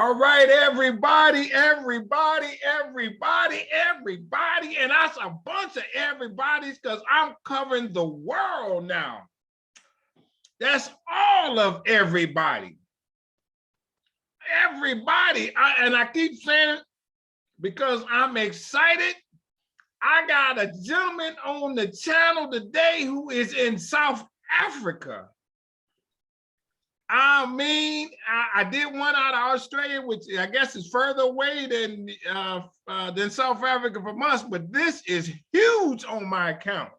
All right, everybody, and that's a bunch of everybody's because I'm covering the world now. That's all of everybody. Everybody, and I keep saying it because I'm excited. I got a gentleman on the channel today who is in South Africa. I mean, I did one out of Australia, which I guess is further away than South Africa from us, but this is huge on my account.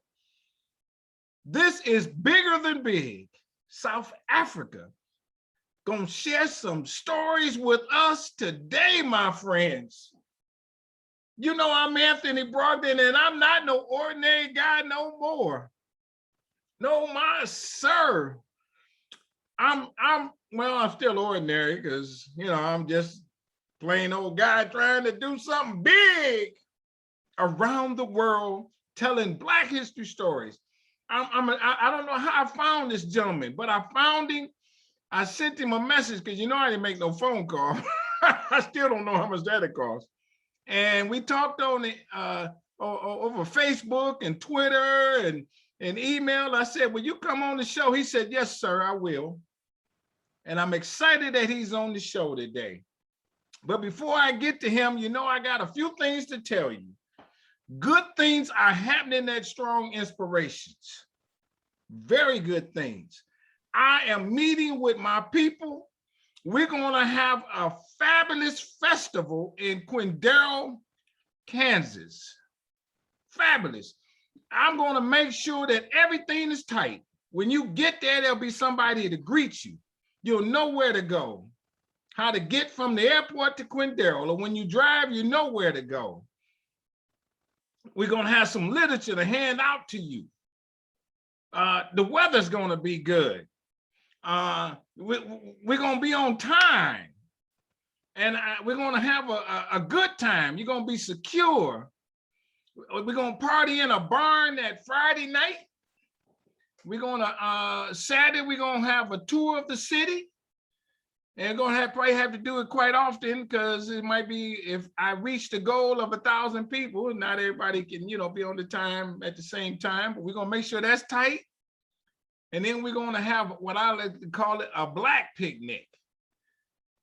This is bigger than big. South Africa gonna share some stories with us today, my friends. You know, I'm Anthony Brogdon, and I'm not no ordinary guy no more. No, my sir. I'm still ordinary because, you know, I'm just plain old guy trying to do something big around the world, telling Black history stories. I don't know how I found this gentleman, but I found him. I sent him a message because, you know, I didn't make no phone call. I still don't know how much that'll cost. And we talked on it over Facebook and Twitter and email. I said, will you come on the show? He said, yes, sir, I will. And I'm excited that he's on the show today. But before I get to him, you know, I got a few things to tell you. Good things are happening at Strong Inspirations. Very good things. I am meeting with my people. We're going to have a fabulous festival in Quindaro, Kansas. Fabulous. I'm going to make sure that everything is tight. When you get there, there'll be somebody to greet you. You'll know where to go, how to get from the airport to Quindaro, or when you drive, you know where to go. We're going to have some literature to hand out to you. The weather's going to be good. We're going to be on time. And we're going to have a good time. You're going to be secure. We're going to party in a barn that Friday night. We're going to, Saturday, we're going to have a tour of the city. And going to probably have to do it quite often because it might be, if I reach the goal of 1,000 people, not everybody can, you know, be on the time at the same time, but we're going to make sure that's tight. And then we're going to have what I like to call it a Black picnic.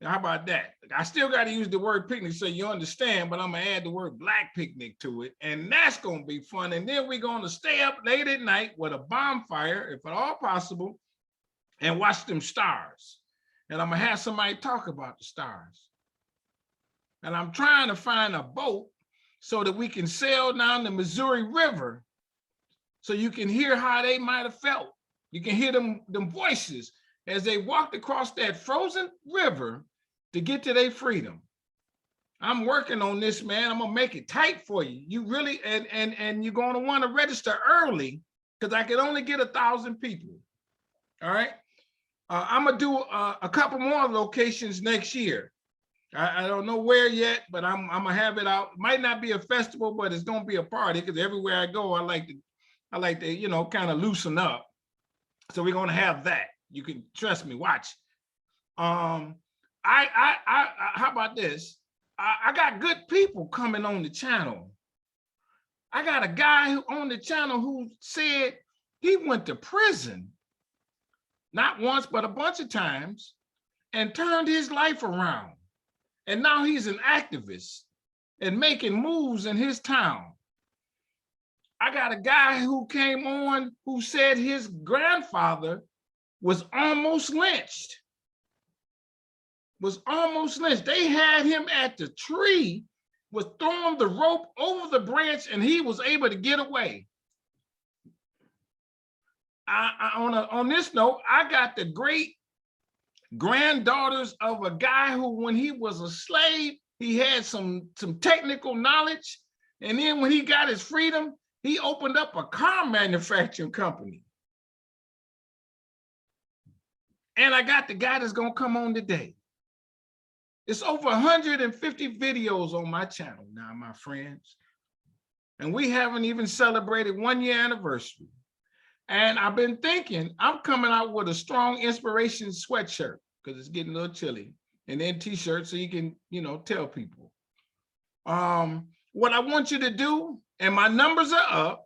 Now, how about that? I still got to use the word picnic so you understand, but I'm going to add the word Black picnic to it. And that's going to be fun. And then we're going to stay up late at night with a bonfire, if at all possible, and watch them stars. And I'm going to have somebody talk about the stars. And I'm trying to find a boat so that we can sail down the Missouri River so you can hear how they might have felt. You can hear them voices as they walked across that frozen river to get to their freedom. I'm working on this, man. I'm gonna make it tight for you. You really, and you're gonna wanna register early because I can only get 1,000 people, all right? I'm gonna do a couple more locations next year. I don't know where yet, but I'm gonna have it out. Might not be a festival, but it's gonna be a party because everywhere I go, I like to, you know, kind of loosen up. So we're gonna have that. You can trust me, watch. How about this? I got good people coming on the channel. I got a guy on the channel who said he went to prison, not once, but a bunch of times, and turned his life around. And now he's an activist and making moves in his town. I got a guy who came on who said his grandfather was almost lynched. They had him at the tree, was throwing the rope over the branch, and he was able to get away. On this note, I got the great granddaughters of a guy who, when he was a slave, he had some technical knowledge. And then when he got his freedom, he opened up a car manufacturing company. And I got the guy that's gonna come on today. It's over 150 videos on my channel now, my friends. And we haven't even celebrated 1 year anniversary. And I've been thinking, I'm coming out with a Strong Inspiration sweatshirt because it's getting a little chilly. and then t-shirts so you can, tell people. What I want you to do, and my numbers are up,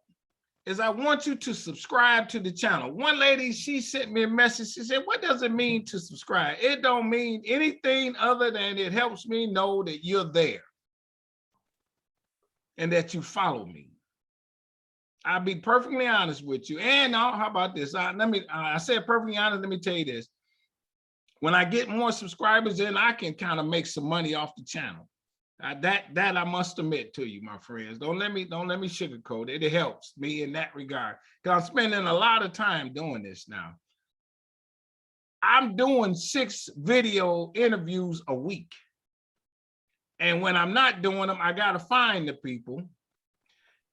is I want you to subscribe to the channel. One lady, she sent me a message. She said, what does it mean to subscribe? It don't mean anything other than it helps me know that you're there and that you follow me. I'll be perfectly honest with you. And how about this? I said perfectly honest, let me tell you this. When I get more subscribers, then I can kind of make some money off the channel. That I must admit to you, my friends. Don't let me sugarcoat it. It helps me in that regard, because I'm spending a lot of time doing this now. I'm doing 6 video interviews a week. And when I'm not doing them, I got to find the people.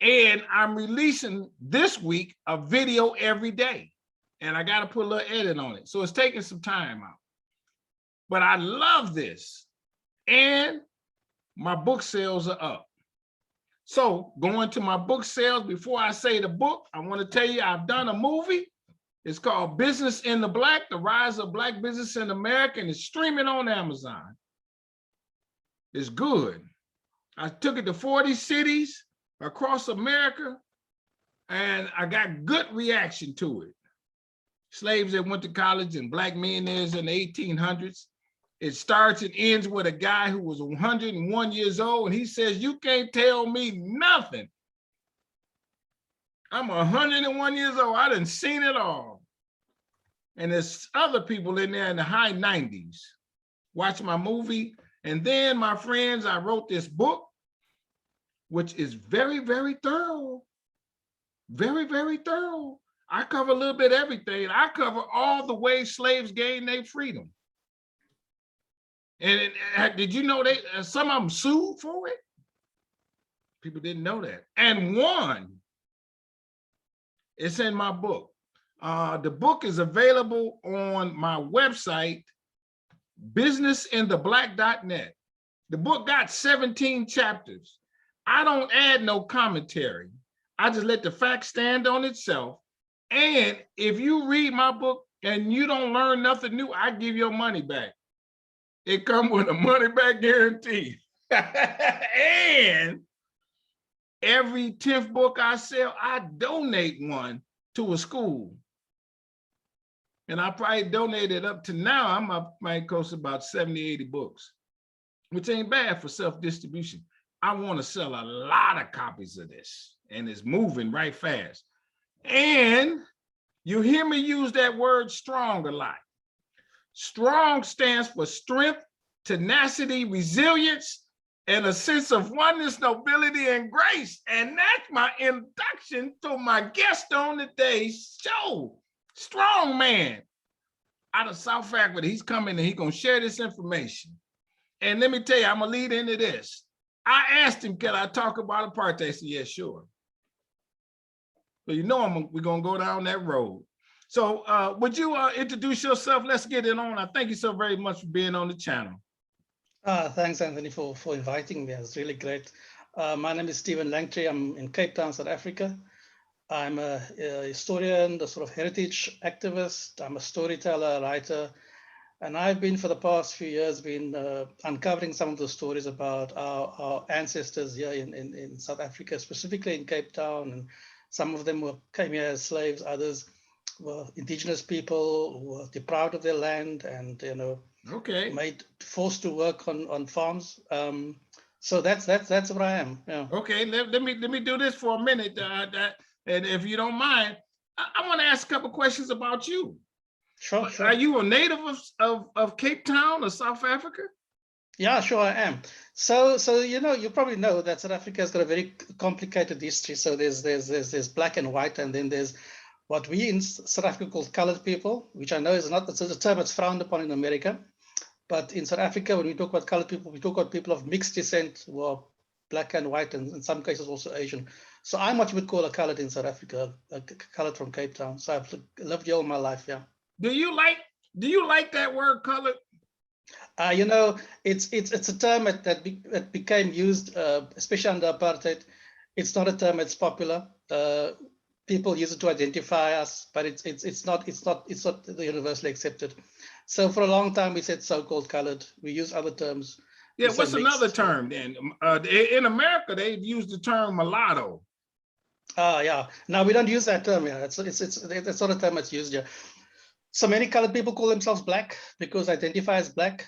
And I'm releasing this week a video every day. And I got to put a little edit on it. So it's taking some time out. But I love this. And my book sales are up. So going to my book sales, before I say the book, I want to tell you I've done a movie. It's called Business in the Black, The Rise of Black Business in America, and it's streaming on Amazon. It's good. I took it to 40 cities across America, and I got good reaction to it. Slaves that went to college and black millionaires in the 1800s. It starts and ends with a guy who was 101 years old, and he says, you can't tell me nothing. I'm 101 years old. I done seen it all. And there's other people in there in the high 90s. Watch my movie. And then, my friends, I wrote this book, which is very, very thorough. Very, very thorough. I cover a little bit of everything. I cover all the ways slaves gained their freedom. And did you know some of them sued for it? People didn't know that. And won. It's in my book. The book is available on my website, businessintheblack.net. The book got 17 chapters. I don't add no commentary. I just let the fact stand on itself. And if you read my book and you don't learn nothing new, I give your money back. It comes with a money back guarantee. And every 10th book I sell, I donate one to a school. And I probably donated up to now, might cost about 70, 80 books, which ain't bad for self-distribution. I want to sell a lot of copies of this, and it's moving right fast. And you hear me use that word strong a lot. Strong stands for strength, tenacity, resilience, and a sense of oneness, nobility, and grace. And that's my introduction to my guest on today's show, Strong Man out of South Africa. He's coming and he's going to share this information. And let me tell you, I'm going to lead into this. I asked him, can I talk about apartheid? He said, yeah, sure. So we're going to go down that road. So would you introduce yourself? Let's get it on. I thank you so very much for being on the channel. Thanks, Anthony, for inviting me. It's really great. My name is Stephen Langtree. I'm in Cape Town, South Africa. I'm a historian, a sort of heritage activist. I'm a storyteller, writer. And I've been, for the past few years, uncovering some of the stories about our ancestors here in South Africa, specifically in Cape Town. And some of them came here as slaves, others were indigenous people who were deprived of their land and, forced to work on farms. So that's where I am. Yeah. Okay, let me do this for a minute, and if you don't mind, I want to ask a couple questions about you. Sure. Are you a native of Cape Town or South Africa? Yeah, sure I am. So you probably know that South Africa has got a very complicated history. So there's black and white, and then there's what we in South Africa call colored people, which I know it's a term that's frowned upon in America. But in South Africa, when we talk about colored people, we talk about people of mixed descent who are black and white, and in some cases also Asian. So I'm what you would call a colored in South Africa, colored from Cape Town. So I've lived here all my life, yeah. Do you like that word colored? It's a term that became used, especially under apartheid. It's not a term that's popular. People use it to identify us, but it's not universally accepted. So for a long time, we said so-called colored. We use other terms. Yeah, We say what's another mixed. term then? In America, they've used the term mulatto. Yeah. Now we don't use that term. Yeah, it's not a term that's used here. So many colored people call themselves black because identify as black.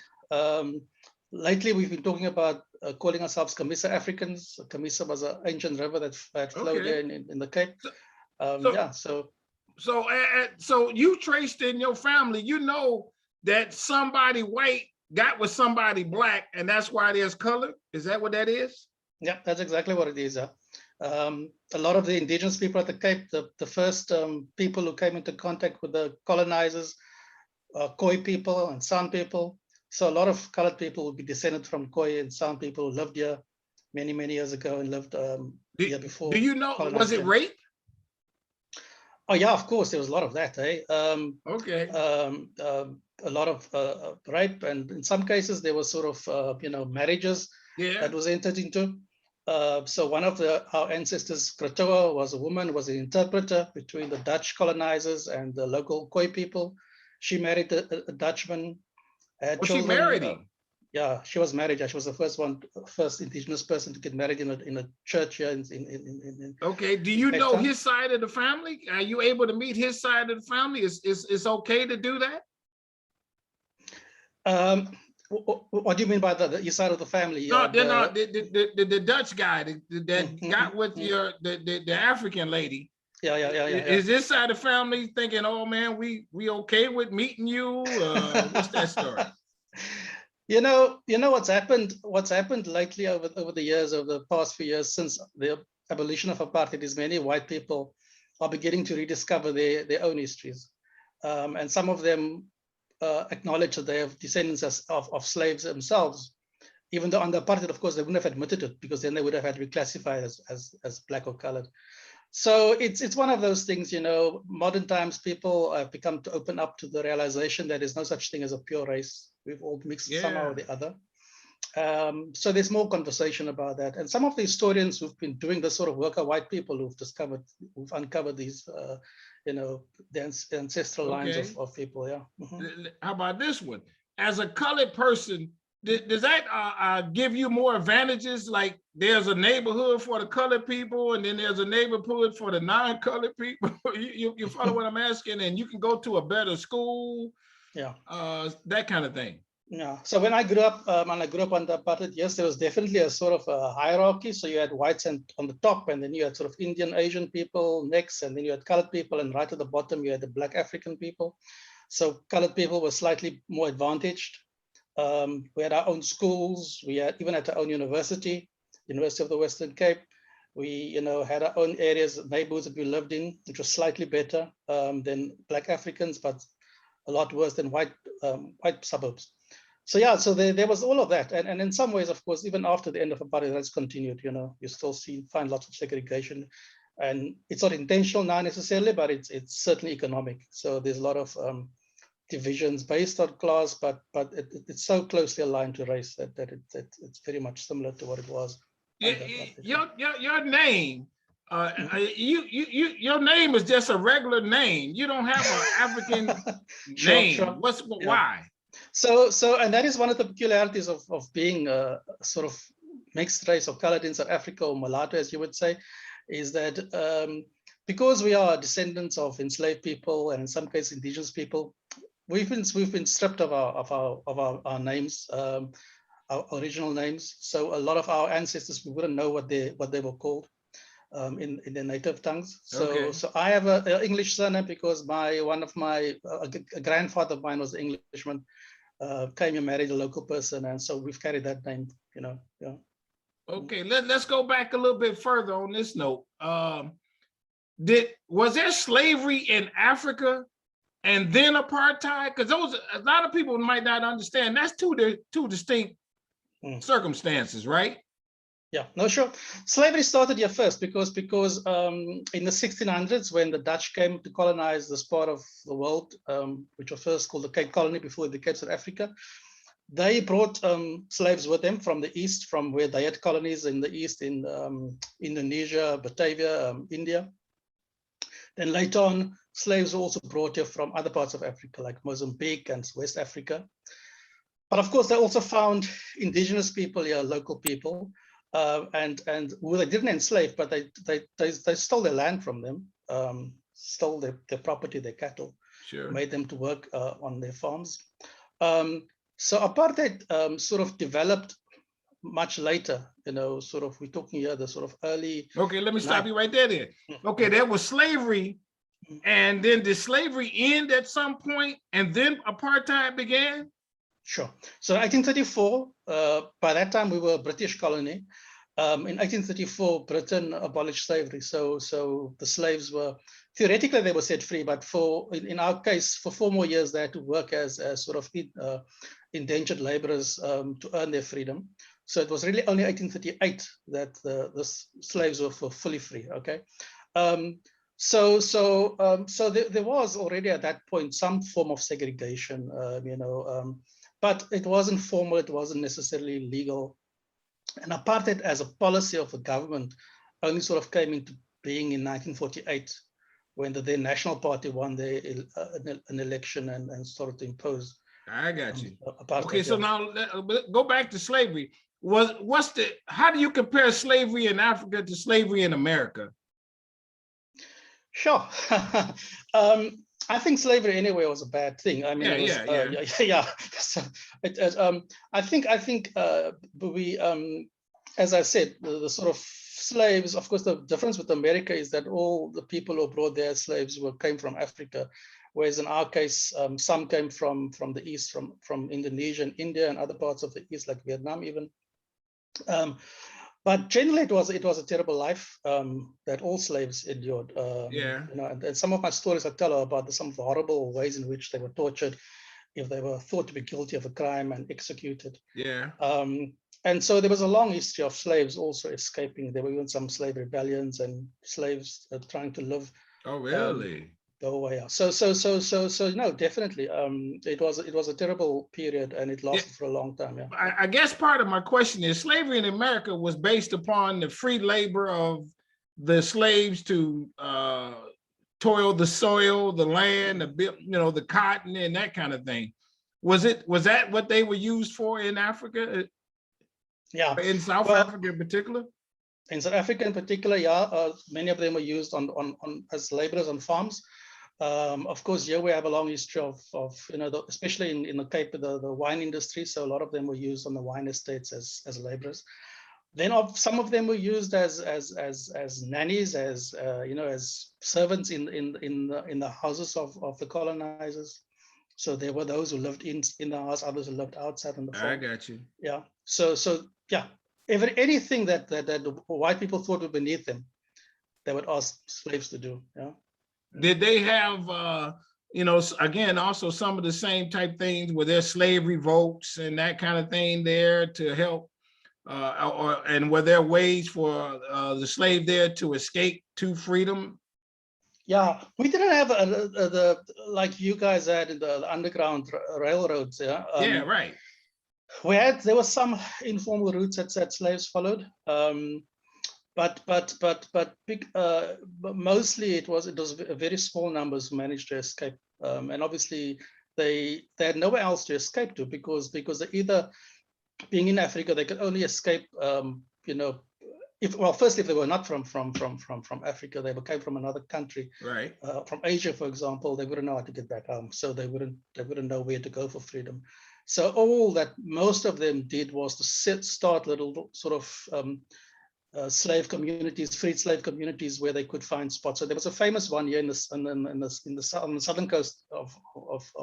Lately, we've been talking about calling ourselves Camisa Africans. Camisa was an ancient river that flowed there in the Cape. So you traced in your family, you know that somebody white got with somebody black, and that's why there's color. Is that what that is? Yeah, that's exactly what it is. A lot of the indigenous people at the Cape, the first people who came into contact with the colonizers, Khoi people and San people. So a lot of colored people will be descended from Khoi and San people who lived here many, many years ago and lived here before. Do you know, was it rape? Oh yeah, of course, there was a lot of that. Okay. A lot of rape, and in some cases there was sort of marriages that was entered into. So one of our ancestors, Kratoa, was a woman, was an interpreter between the Dutch colonizers and the local Khoi people. She married a Dutchman. Had children. She married him? Yeah, she was married. She was the first indigenous person to get married in a church here. Okay. Do you know his side of the family? Are you able to meet his side of the family? It's okay to do that? What do you mean by the side of the family? No, the Dutch guy that got with the African lady. Yeah. Is this side of the family thinking, oh man, we okay with meeting you? What's that story? You know what's happened lately over the years, over the past few years since the abolition of apartheid, is many white people are beginning to rediscover their own histories, and some of them acknowledge that they have descendants of slaves themselves, even though under apartheid, of course, they wouldn't have admitted it because then they would have had to be classified as black or colored. So it's one of those things, modern times people have become to open up to the realization that there's no such thing as a pure race. We've all mixed somehow or the other. So there's more conversation about that. And some of the historians who've been doing this sort of work are white people who've uncovered these, the ancestral lines of people, yeah. Mm-hmm. How about this one? As a colored person, does that give you more advantages? Like there's a neighborhood for the colored people and then there's a neighborhood for the non-colored people. you follow what I'm asking? And you can go to a better school. Yeah. That kind of thing. Yeah. So when I grew up, under apartheid, yes, there was definitely a sort of a hierarchy. So you had whites on the top, and then you had sort of Indian, Asian people next, and then you had colored people, and right at the bottom you had the Black African people. So colored people were slightly more advantaged. We had our own schools. We had even at our own University of the Western Cape. We, had our own areas, neighborhoods that we lived in, which was slightly better than Black Africans, but a lot worse than white suburbs. So yeah, so there was all of that, and in some ways, of course, even after the end of apartheid, that's continued. You still find lots of segregation, and it's not intentional now necessarily, but it's certainly economic. So there's a lot of divisions based on class, but it's so closely aligned to race that it's very much similar to what it was. Your name, your name is just a regular name. You don't have an African name. Sure. Why? So and that is one of the peculiarities of being a sort of mixed race or colored in South Africa, or mulatto, as you would say, is that because we are descendants of enslaved people and in some cases indigenous people, we've been stripped of our names, our original names. So a lot of our ancestors, we wouldn't know what they were called in their native tongues. So I have an English surname because a grandfather of mine was an Englishman, came and married a local person, and so we've carried that name. Yeah. Okay, let's go back a little bit further on this note. Was there slavery in Africa and then apartheid? Because a lot of people might not understand. That's two distinct circumstances, right? Yeah, no, sure. Slavery started here first because in the 1600s, when the Dutch came to colonize this part of the world, which was first called the Cape Colony before it became South Africa, they brought slaves with them from the east, from where they had colonies in the east, in Indonesia, Batavia, India. Then later on, slaves were also brought here from other parts of Africa, like Mozambique and West Africa. But of course, they also found indigenous people here, local people, and who they didn't enslave, but they stole their land from them, stole their property, their cattle, Sure. made them to work on their farms. So apartheid sort of developed much later, sort of, we're talking here the sort of early. Okay, let me stop you right there then. Okay, there was slavery, and then did slavery end at some point, and then apartheid began? Sure. So 1834, by that time we were a British colony. In 1834, Britain abolished slavery. So the slaves were, theoretically they were set free, but in our case, for 4 more years, they had to work as sort of indentured laborers to earn their freedom. So it was really only 1838 that the slaves were fully free. Okay. So there was already at that point some form of segregation, but it wasn't formal, it wasn't necessarily legal. And apartheid as a policy of the government only sort of came into being in 1948, when the then National Party won an election and started to impose. I got you. Apartheid. Okay, so now go back to slavery. How do you compare slavery in Africa to slavery in America? Sure. I think slavery anyway was a bad thing. I mean, yeah. So I think we, as I said, the sort of slaves. Of course, the difference with America is that all the people who brought their slaves came from Africa, whereas in our case, some came from the east, from Indonesia and India and other parts of the east, like Vietnam even. But generally, it was a terrible life that all slaves endured. And some of my stories I tell about some of the horrible ways in which they were tortured if they were thought to be guilty of a crime and executed. Yeah. And so there was a long history of slaves also escaping. There were even some slave rebellions and slaves trying to live. Oh, really? Go away. So no, definitely. It was a terrible period, and it lasted for a long time. Yeah. I guess part of my question is slavery in America was based upon the free labor of the slaves to toil the soil, the land, the cotton, and that kind of thing. Was that what they were used for in Africa? Yeah. In South Africa in particular? In South Africa in particular, yeah. Many of them were used on as laborers on farms. Of course, here we have a long history of especially in the Cape, the wine industry. So a lot of them were used on the wine estates as laborers. Then some of them were used as nannies, as servants in the houses of the colonizers. So there were those who lived in the house, others who lived outside on the farm. I got you. Yeah. So yeah, anything that white people thought were beneath them, they would ask slaves to do. Yeah. Did they have, again, also some of the same type things? Were there slave revolts and that kind of thing there to help? And were there ways for the slave there to escape to freedom? Yeah, we didn't have like you guys had in the underground railroads. Yeah. Yeah, right. There were some informal routes that slaves followed. But mostly it was very small numbers who managed to escape, and obviously they had nowhere else to escape to because they either, being in Africa, they could only escape, firstly, if they were not from Africa, they came from another country, right? From Asia, for example, they wouldn't know how to get back home, so they wouldn't know where to go for freedom. So all that most of them did was to start little sort of slave communities, freed slave communities, where they could find spots. So there was a famous one here on the southern coast of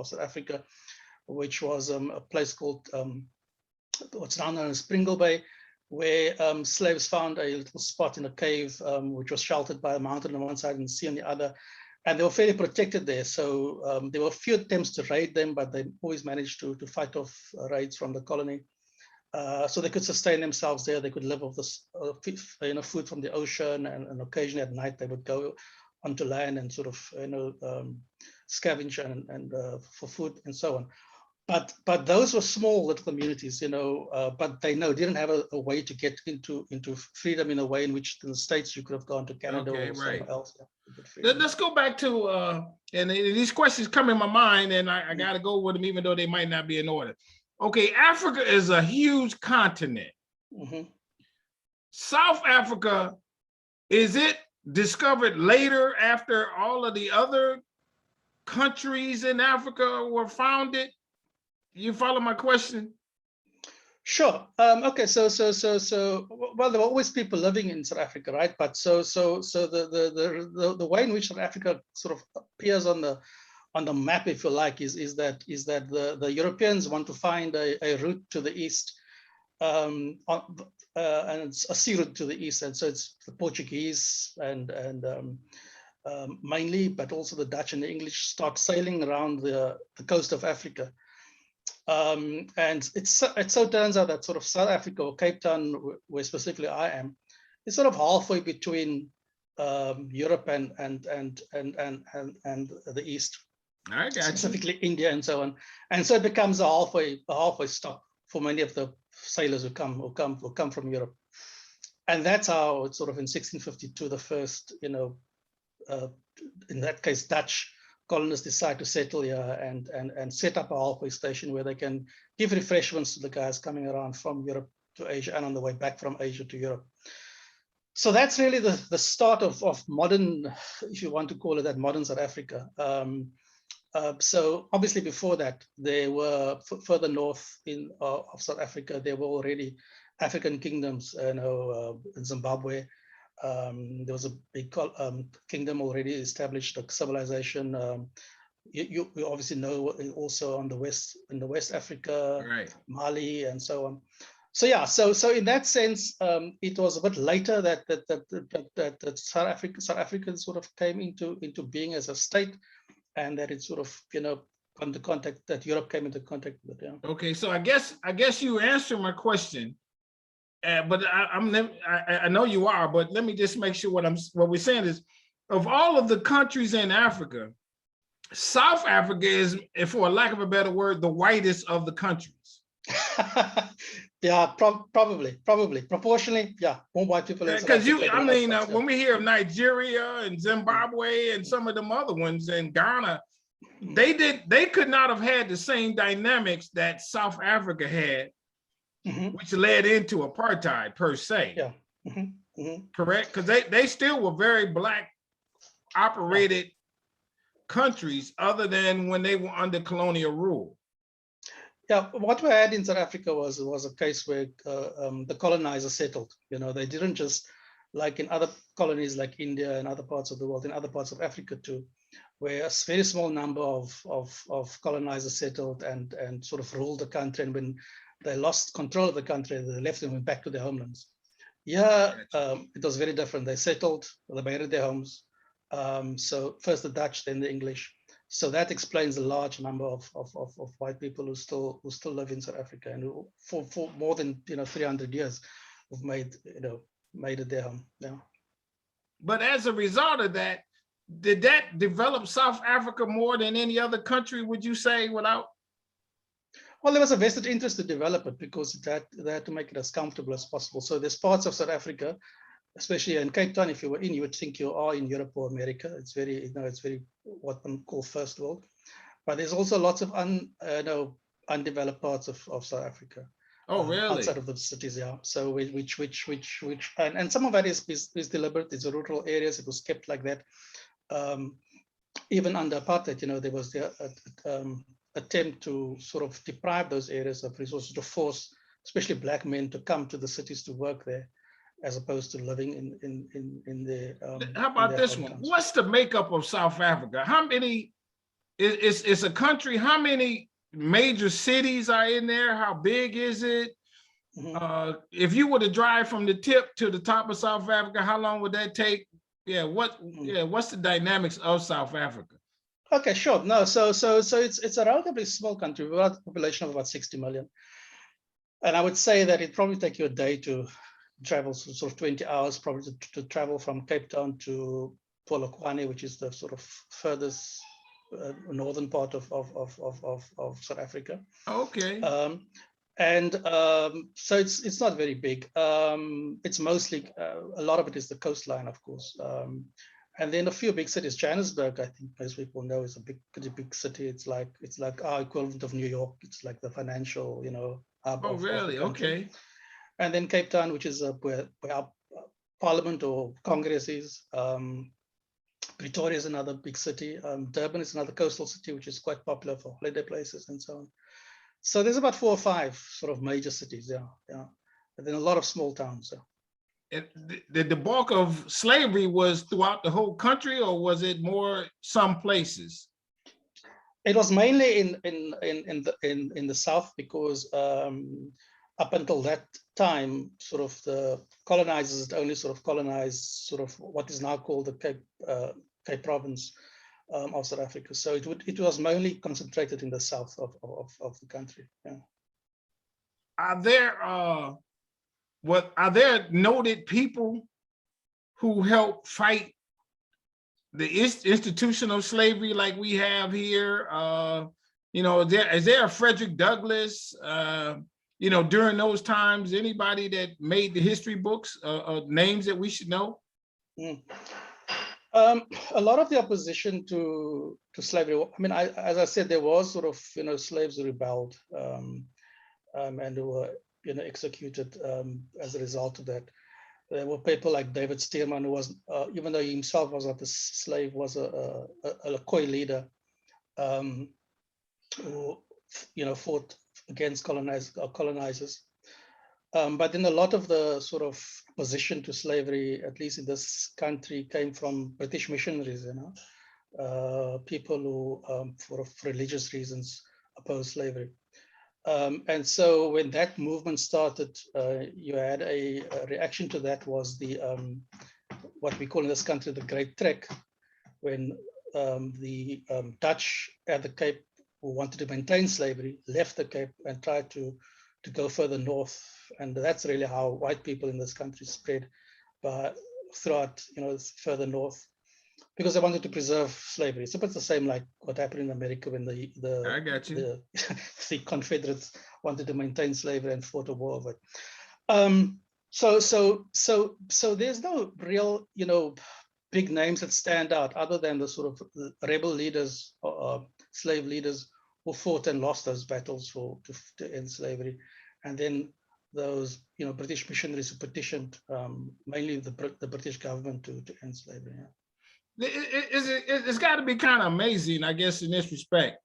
South Africa, which was a place called what's now known as Pringle Bay, where slaves found a little spot in a cave, which was sheltered by a mountain on one side and the sea on the other, and they were fairly protected there. So there were a few attempts to raid them, but they always managed to fight off raids from the colony. So they could sustain themselves there. They could live off this, food from the ocean, and occasionally at night they would go onto land and sort of, scavenge and for food and so on. But those were small little communities, but they didn't have a way to get into freedom in a way in which in the States you could have gone to Canada or somewhere else. Let's go back to, and these questions come in my mind, and I got to go with them, even though they might not be in order. Okay, Africa is a huge continent. South Africa, is it discovered later after all of the other countries in Africa were founded? You follow my question? Sure. Okay. So, well, there were always people living in South Africa, right? But the way in which South Africa sort of appears on the map, if you like, is that the Europeans want to find a route to the east, and it's a sea route to the east, and so it's the Portuguese and mainly, but also the Dutch and the English start sailing around the coast of Africa. And it so turns out that sort of South Africa, or Cape Town, where specifically I am, is sort of halfway between Europe and the East, specifically India and so on. And so it becomes a halfway stop for many of the sailors who come from Europe. And that's how it's sort of in 1652, the first, in that case, Dutch colonists decide to settle here and set up a halfway station where they can give refreshments to the guys coming around from Europe to Asia and on the way back from Asia to Europe. So that's really the start of modern, if you want to call it that, modern South Africa. So obviously before that, there were further north of South Africa, there were already African kingdoms, in Zimbabwe. There was a big kingdom already established, a civilization. You obviously know also on the west, in the West Africa, right, Mali, and so on. So yeah, so in that sense, it was a bit later that South Africa sort of came into being as a state, and that it sort of come to contact, that Europe came into contact with. Yeah. Okay, so I guess you answered my question. But I know you are, but let me just make sure what we're saying is, of all of the countries in Africa, South Africa is, for lack of a better word, the whitest of the countries. Yeah, probably proportionally, yeah, more white people. Because when we hear of Nigeria and Zimbabwe and some of them other ones in Ghana, they could not have had the same dynamics that South Africa had. Which led into apartheid per se. Yeah. Correct? Because they still were very Black operated countries, other than when they were under colonial rule. Yeah, what we had in South Africa was a case where the colonizers settled. They didn't just, like in other colonies like India and other parts of the world, in other parts of Africa too, where a very small number of colonizers settled and sort of ruled the country, and when they lost control of the country, they left and went back to their homelands. Yeah, it was very different. They settled, they made their homes. So first the Dutch, then the English. So that explains a large number of white people who still live in South Africa, and who, for more than 300 years, have made it their home. Yeah. But as a result of that, did that develop South Africa more than any other country, would you say, without? Well, there was a vested interest to develop it, because they had to make it as comfortable as possible. So there's parts of South Africa, especially in Cape Town, if you were in, you would think you are in Europe or America. It's very, it's very what one calls first world. But there's also lots of undeveloped parts of South Africa. Oh, really? Outside of the cities, yeah. So which and some of that is deliberate. It's rural areas. It was kept like that. Even under apartheid, there was the attempt to sort of deprive those areas of resources, to force especially Black men to come to the cities to work there, as opposed to living in the. How about this one? What's the makeup of South Africa? How many? It's a country. How many major cities are in there? How big is it? If you were to drive from the tip to the top of South Africa, how long would that take? Yeah. What's the dynamics of South Africa? Okay, sure. No, so it's a relatively small country. We've got a population of about 60 million. And I would say that it'd probably take you a day to travel, sort of 20 hours probably to travel from Cape Town to Polokwane, which is the sort of furthest northern part of South Africa. Okay. So it's not very big. It's mostly, a lot of it is the coastline, of course. And then a few big cities. Johannesburg, I think most people know, is a pretty big city. It's like our equivalent of New York. It's like the financial, hub Oh, of the really? country. Okay. And then Cape Town, which is where our Parliament or Congress is. Pretoria is another big city. Durban is another coastal city, which is quite popular for holiday places and so on. So there's about 4 or 5 sort of major cities, yeah. And then a lot of small towns. So. The bulk of slavery was throughout the whole country, or was it more some places? It was mainly in the South, because up until that time, sort of the colonizers only sort of colonized sort of what is now called the Cape Province of South Africa. So it was mainly concentrated in the south of the country. Yeah. Are there noted people who helped fight the institution of slavery like we have here? Is there a Frederick Douglass? During those times, anybody that made the history books, names that we should know? A lot of the opposition to slavery. I mean, as I said, there was sort of slaves who rebelled and who were executed as a result of that. There were people like David Stearman, who was, even though he himself was not a slave, was a Khoi leader who fought against colonizers. But then a lot of the sort of opposition to slavery, at least in this country, came from British missionaries, people who, for religious reasons, opposed slavery. And so when that movement started, you had a reaction to that was the what we call in this country the Great Trek, when the Dutch at the Cape, who wanted to maintain slavery, left the Cape and tried to go further north. And that's really how white people in this country spread throughout, further north, because they wanted to preserve slavery. So it's the same like what happened in America when I got you. the Confederates wanted to maintain slavery and fought a war over it. So there's no real, big names that stand out other than the sort of rebel leaders, slave leaders who fought and lost those battles to end slavery. And then those, British missionaries who petitioned, mainly the British government to end slavery. Yeah. It's got to be kind of amazing, I guess, in this respect.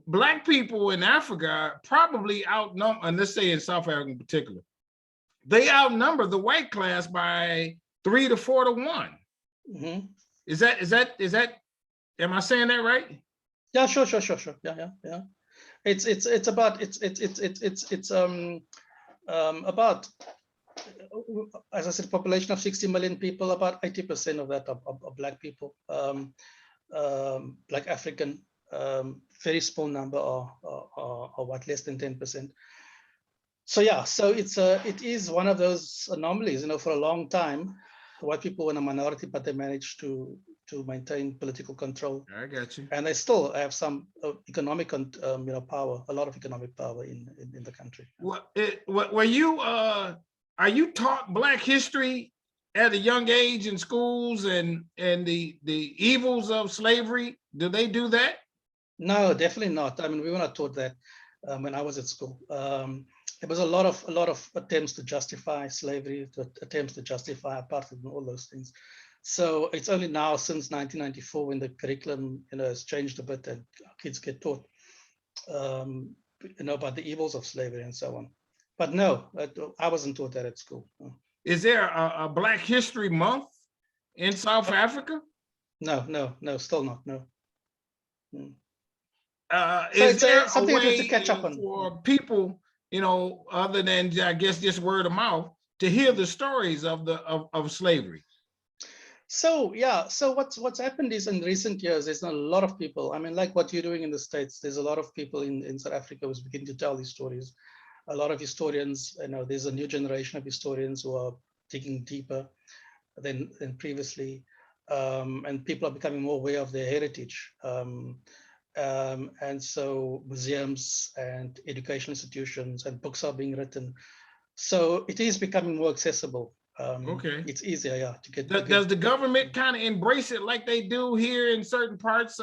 Black people in Africa probably outnumber, and let's say in South Africa in particular, they outnumber the white class by 3 to 4 to 1. Mm-hmm. Is that? Am I saying that right? Yeah, sure. Yeah. It's about about, as I said, population of 60 million people. About 80% of that are Black people, Black African. Very small number are what, less than 10%. So yeah, so it is one of those anomalies. For a long time, white people were a minority, but they managed to maintain political control. I got you. And they still have some economic power, a lot of economic power in the country. Are you taught Black history at a young age in schools and the evils of slavery? Do they do that? No, definitely not. I mean, we were not taught that when I was at school. There was a lot of attempts to justify slavery, attempts to justify apartheid and all those things. So it's only now since 1994 when the curriculum has changed a bit and kids get taught about the evils of slavery and so on. But no, I wasn't taught that at school. No. Is there a Black History Month in South Africa? No, still not. No. So is there something to catch up on for people, other than, I guess, just word of mouth, to hear the stories of slavery? So yeah, so what's happened is in recent years, there's a lot of people. I mean, like what you're doing in the States, there's a lot of people in South Africa who's beginning to tell these stories. A lot of historians, there's a new generation of historians who are digging deeper than previously, and people are becoming more aware of their heritage. And so museums and educational institutions and books are being written. So it is becoming more accessible. Okay. It's easier, yeah, to get. Does the government kind of embrace it like they do here in certain parts?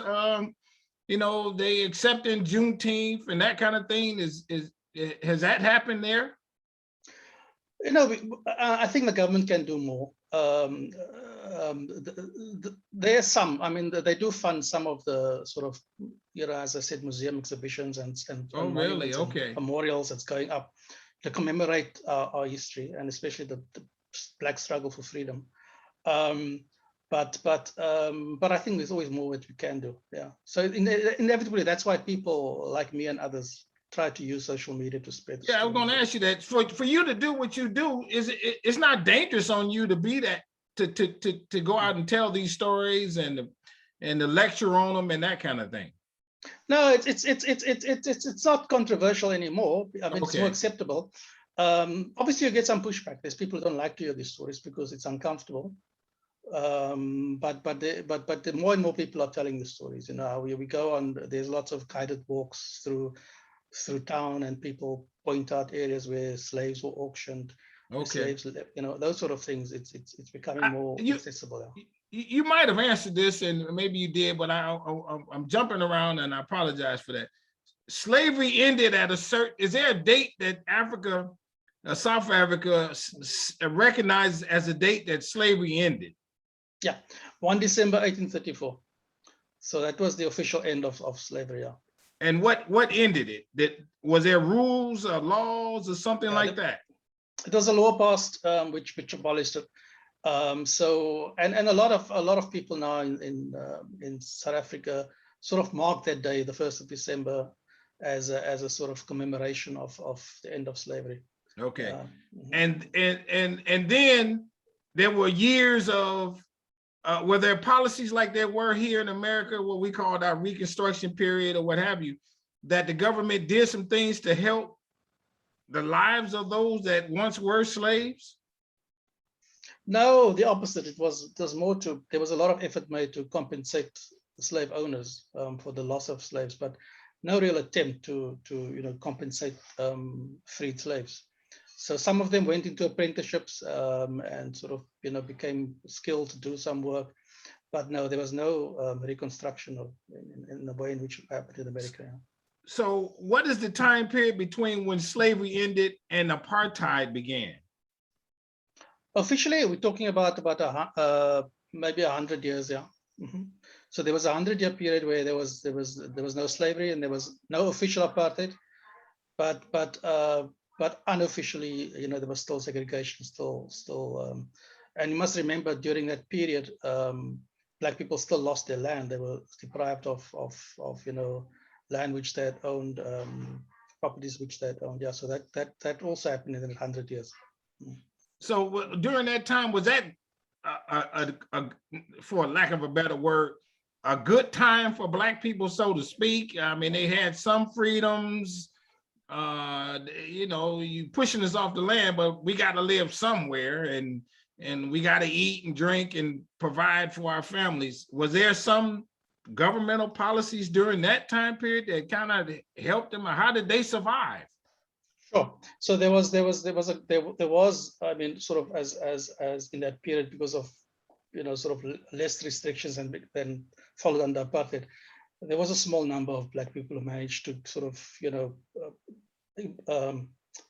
You know, they accepting Juneteenth and that kind of thing. Has that happened there? You know, I think the government can do more. There's some, I mean, they do fund some of the sort of, you know, as I said, museum exhibitions and Oh, really? monuments Okay. and memorials that's going up to commemorate our history, and especially the Black struggle for freedom. But I think there's always more that we can do. Yeah. So inevitably, that's why people like me and others try to use social media to spread the Yeah, I was going to ask you that. For you to do what you do, it's not dangerous on you to be that, to go out and tell these stories and to lecture on them and that kind of thing. No, it's not controversial anymore. I mean, it's more acceptable. Obviously, you get some pushback. There's people who don't like to hear these stories because it's uncomfortable. But the more and more people are telling the stories. You know, we go on. There's lots of guided walks through town, and people point out areas where slaves were auctioned. Slaves, you know, those sort of things. It's becoming more accessible now. You might have answered this, and maybe you did, but I'm jumping around, and I apologize for that. Slavery ended at a certain. Is there a date that Africa, South Africa, recognizes as a date that slavery ended? Yeah, 1 December 1834. So that was the official end of slavery. Yeah. And what ended it? Was there rules or laws or something like that? It was a law passed which abolished it. So and a lot of people now in South Africa sort of mark that day, the 1st of December, as a sort of commemoration of the end of slavery. Okay. And then there were years of were there policies like there were here in America, what we called our Reconstruction period or what have you, that the government did some things to help the lives of those that once were slaves? No, the opposite. It was more to, there was a lot of effort made to compensate the slave owners for the loss of slaves, but no real attempt to compensate freed slaves. So some of them went into apprenticeships and sort of became skilled to do some work, but no, there was no reconstruction in the way in which it happened in America. So what is the time period between when slavery ended and apartheid began? Officially, we're talking about maybe 100 years, yeah. So there was a 100-year period where there was no slavery and there was no official apartheid, but unofficially, there was still segregation, and you must remember during that period, Black people still lost their land. They were deprived of land which they had owned, properties which they had owned. Yeah, so that also happened in 100 years. So during that time, was that, for lack of a better word, a good time for Black people, so to speak? I mean, they had some freedoms, you pushing us off the land, but we got to live somewhere, and we got to eat and drink and provide for our families. Was there some governmental policies during that time period that kind of helped them? Or how did they survive? Sure. So there was, I mean, sort of as in that period, because of, sort of less restrictions and then followed under apartheid, there was a small number of Black people who managed to sort of,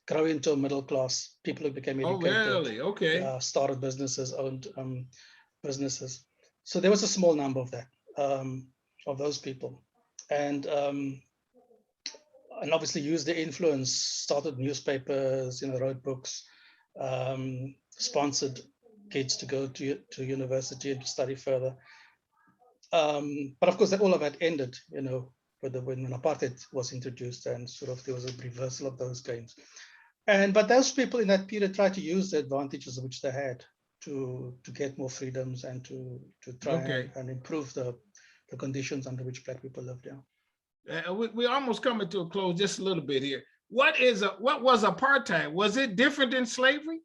grow into a middle class, people who became educated. Oh, really? Okay. Started businesses, owned businesses. So there was a small number of that, of those people. And obviously used the influence, started newspapers, wrote books, sponsored kids to go to university and to study further. But of course, all of that ended, when apartheid was introduced, and sort of there was a reversal of those gains. But those people in that period tried to use the advantages which they had to get more freedoms and to try and improve the conditions under which Black people lived. Yeah. We're almost coming to a close, just a little bit here. What was apartheid? Was it different than slavery?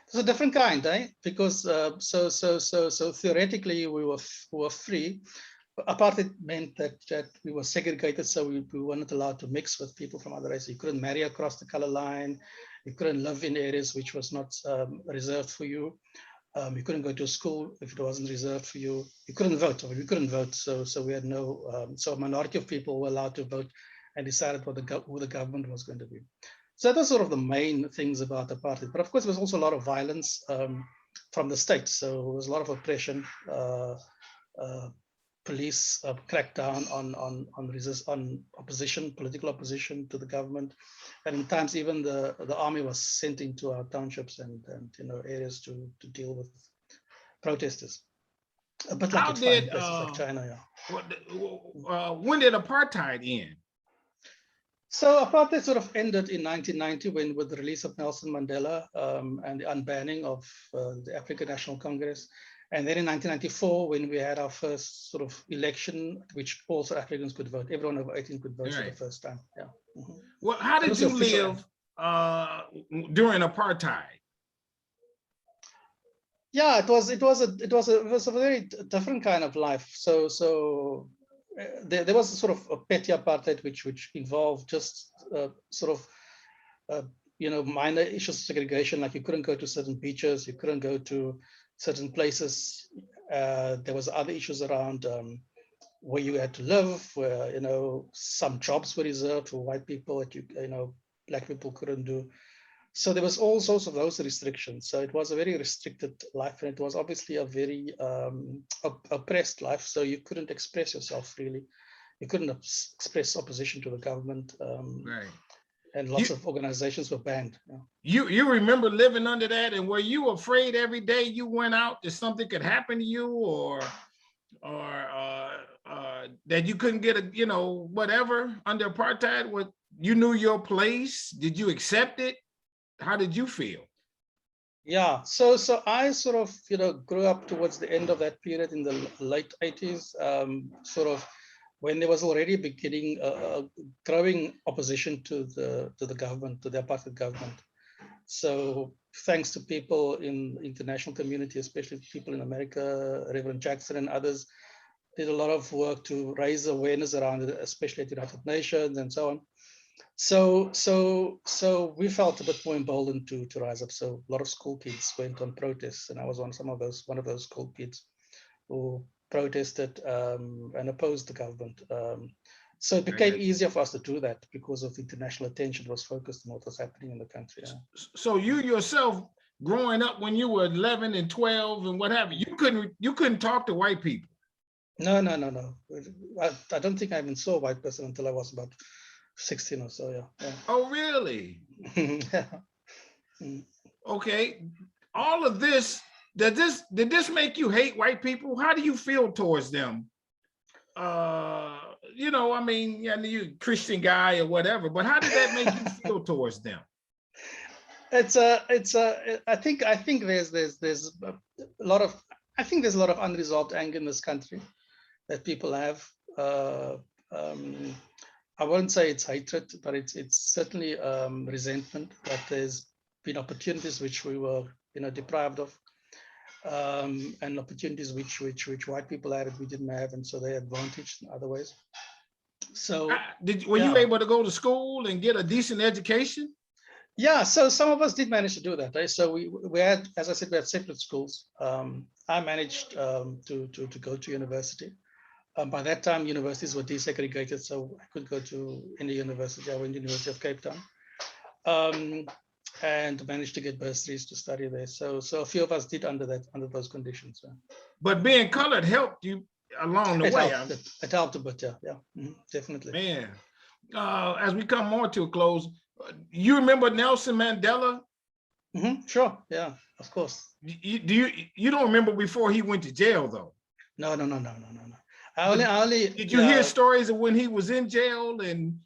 It's a different kind, eh? Because so theoretically we were free. Apartheid meant that we were segregated, so we weren't allowed to mix with people from other races. You couldn't marry across the color line. You couldn't live in areas which was not reserved for you. You couldn't go to school if it wasn't reserved for you. You couldn't vote. I mean, we couldn't vote, so we had no. So a minority of people were allowed to vote and decided what who the government was going to be. So that was sort of the main things about apartheid. But of course, there was also a lot of violence from the state. So there was a lot of oppression. Police crackdown on opposition, political opposition to the government, and in times even the army was sent into our townships and areas to deal with protesters. A bit like How it in did places like China, yeah. When did apartheid end? So apartheid sort of ended in 1990 with the release of Nelson Mandela and the unbanning of the African National Congress. And then in 1994, when we had our first sort of election, which all South Africans could vote, everyone over 18 could vote for the first time. Yeah. Mm-hmm. Well, how did you live during apartheid? Yeah, it was a very different kind of life. So there was a sort of a petty apartheid which involved just minor issues of segregation, like you couldn't go to certain beaches, you couldn't go to certain places. There was other issues around where you had to live, where some jobs were reserved for white people that black people couldn't do. So there was all sorts of those restrictions. So it was a very restricted life, and it was obviously a very oppressed life. So you couldn't express yourself freely. You couldn't express opposition to the government. Right. And lots of organizations were banned. You remember living under that, and were you afraid every day you went out that something could happen to you, or that you couldn't get whatever under apartheid? What, you knew your place? Did you accept it? How did you feel? Yeah, so I sort of grew up towards the end of that period in the late 80s, sort of when there was already beginning a growing opposition to the government, to the apartheid government. So thanks to people in the international community, especially people in America, Reverend Jackson and others, did a lot of work to raise awareness around it, especially at the United Nations and so on. So we felt a bit more emboldened to rise up. So a lot of school kids went on protests, and I was one of those school kids who protested and opposed the government. So it became easier for us to do that because of international attention was focused on what was happening in the country. Yeah. So you yourself, growing up when you were 11 and 12 and what have you, you couldn't talk to white people? No. I don't think I even saw a white person until I was about 16 or so. Yeah. Oh, really? Yeah. Okay. All of this, did this make you hate white people? How do you feel towards them? I mean, you're a Christian guy or whatever, but how did that make you feel towards them? I think there's a lot of unresolved anger in this country that people have. I won't say it's hatred, but it's certainly resentment that there's been opportunities which we were deprived of, and opportunities which white people had that we didn't have, and so they advantaged in other ways. So were you able to go to school and get a decent education? Yeah, so some of us did manage to do that. Right? So we had, as I said, we had separate schools. I managed to go to university. By that time, universities were desegregated, so I could go to any university. I went to the University of Cape Town, and managed to get bursaries to study there. So a few of us did under those conditions. So. But being colored helped you along the way. It helped a bit, yeah, definitely. Man, as we come more to a close, you remember Nelson Mandela? Sure, yeah, of course. You don't remember before he went to jail, though? No. I only. Did you hear stories of when he was in jail and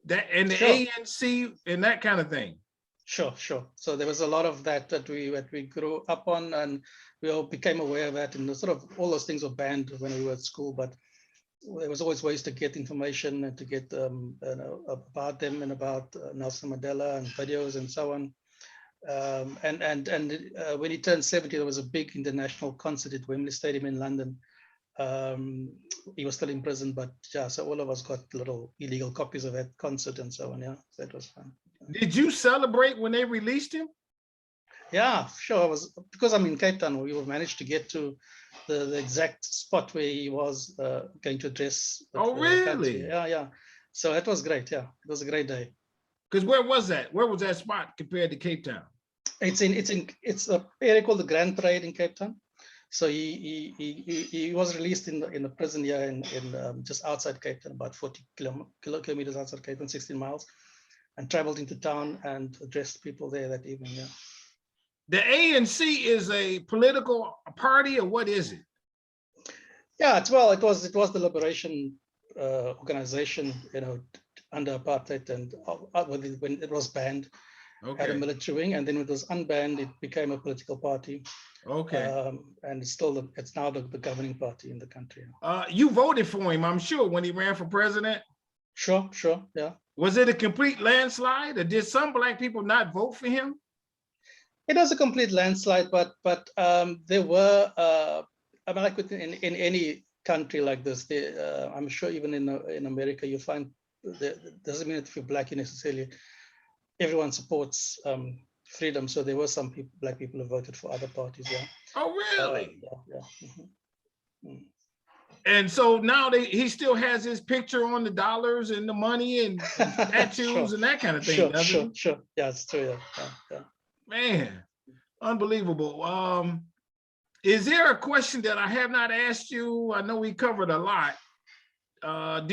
the ANC and that kind of thing? Sure. So there was a lot of that we grew up on, and we all became aware of that, and sort of all those things were banned when we were at school, but there was always ways to get information and to get about them and about Nelson Mandela and videos and so on. And when he turned 70, there was a big international concert at Wembley Stadium in London. He was still in prison, but yeah, so all of us got little illegal copies of that concert and so on. Yeah, so that was fun. Did you celebrate when they released him? Yeah, sure. I was, because I'm in Cape Town, we managed to get to the exact spot where he was going to address the Oh, country. really? Yeah. So it was great. Yeah, it was a great day. Because where was that? Where was that spot compared to Cape Town? It's a area called the Grand Parade in Cape Town. So he was released in the prison here in just outside Cape Town, about 40 kilometers outside Cape Town, 16 miles, and traveled into town and addressed people there that evening. Yeah. The ANC is a political party, or what is it? Yeah, it was the liberation organization, under apartheid, and when it was banned, had a military wing, and then when it was unbanned, it became a political party. Okay. And it's now the governing party in the country. You voted for him, I'm sure, when he ran for president. Sure, yeah. Was it a complete landslide, or did some Black people not vote for him? It was a complete landslide, but there were, I mean, like in any country like this, I'm sure even in America, you find doesn't mean that if you're Black, you necessarily everyone supports freedom. So there were some Black people who voted for other parties. Yeah. Oh, really? Yeah. Mm-hmm. And so now he still has his picture on the dollars and the money and tattoos and that kind of thing. Sure. Yeah, it's true. Yeah. Man, unbelievable. Is there a question that I have not asked you? I know we covered a lot. Have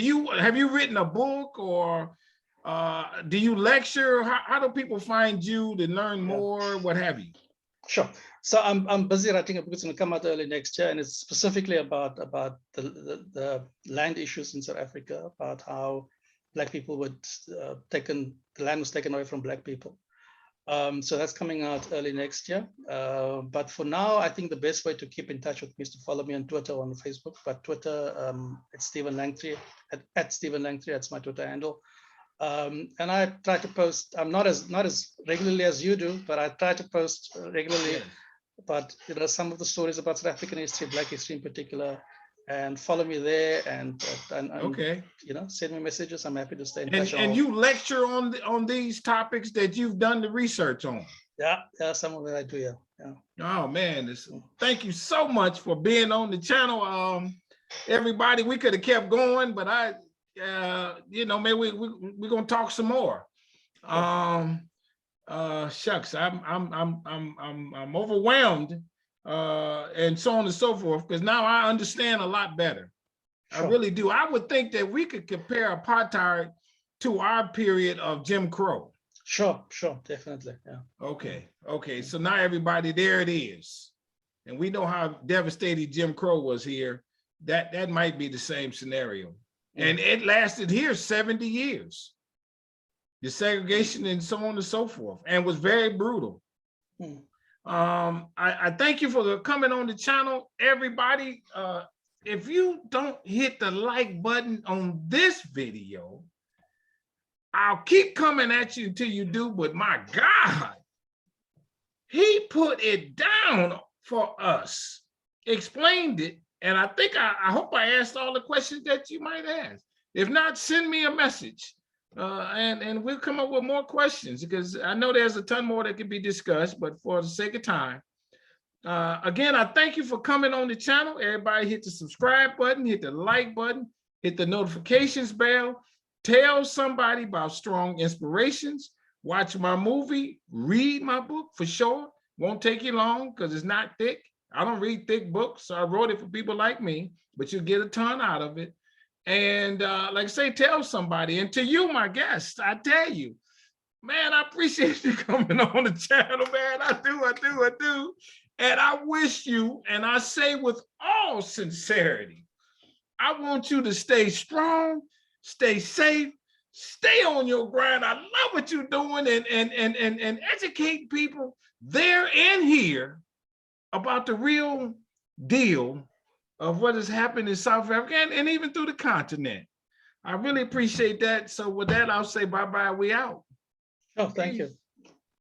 you written a book, or do you lecture? How do people find you to learn more? What have you? Sure. So I'm busy writing a book. It's going to come out early next year, and it's specifically about the land issues in South Africa, about how Black people were the land was taken away from Black people. So that's coming out early next year. But for now, I think the best way to keep in touch with me is to follow me on Twitter or on Facebook. But Twitter, it's Stephen Langtree, at Stephen Langtree. That's my Twitter handle. And I try to post. I'm not as regularly as you do, but I try to post regularly. Yes. But some of the stories about South African history, Black history in particular. And follow me there, and okay, send me messages. I'm happy to stay in touch. And you lecture on these topics that you've done the research on. Yeah, some of that I do. Yeah. Oh man, thank you so much for being on the channel. Everybody, we could have kept going, but maybe we're gonna talk some more. Shucks, I'm overwhelmed. And so on and so forth, because now I understand a lot better. Sure. I really do. I would think that we could compare apartheid to our period of Jim Crow. Sure, definitely. Yeah. Okay. So now everybody, there it is. And we know how devastating Jim Crow was here. That might be the same scenario. Yeah. And it lasted here 70 years. The segregation and so on and so forth, and was very brutal. Hmm. I thank you for coming on the channel, everybody. If you don't hit the like button on this video, I'll keep coming at you until you do. But my God, he put it down for us, explained it, and I think I hope I asked all the questions that you might ask. If not, send me a message. And we'll come up with more questions, because I know there's a ton more that can be discussed, but for the sake of time, again, I thank you for coming on the channel. Everybody hit the subscribe button, hit the like button, hit the notifications bell, tell somebody about Strong Inspirations, watch my movie, read my book for sure. Won't take you long because it's not thick. I don't read thick books, so I wrote it for people like me, but you get a ton out of it. And like I say, tell somebody. And to you, my guest, I tell you, man, I appreciate you coming on the channel, man. I do. And I wish you, and I say with all sincerity, I want you to stay strong, stay safe, stay on your grind. I love what you're doing, and educate people there and here about the real deal of what has happened in South Africa and even through the continent. I really appreciate that. So with that, I'll say bye-bye, we out. Oh, thank you.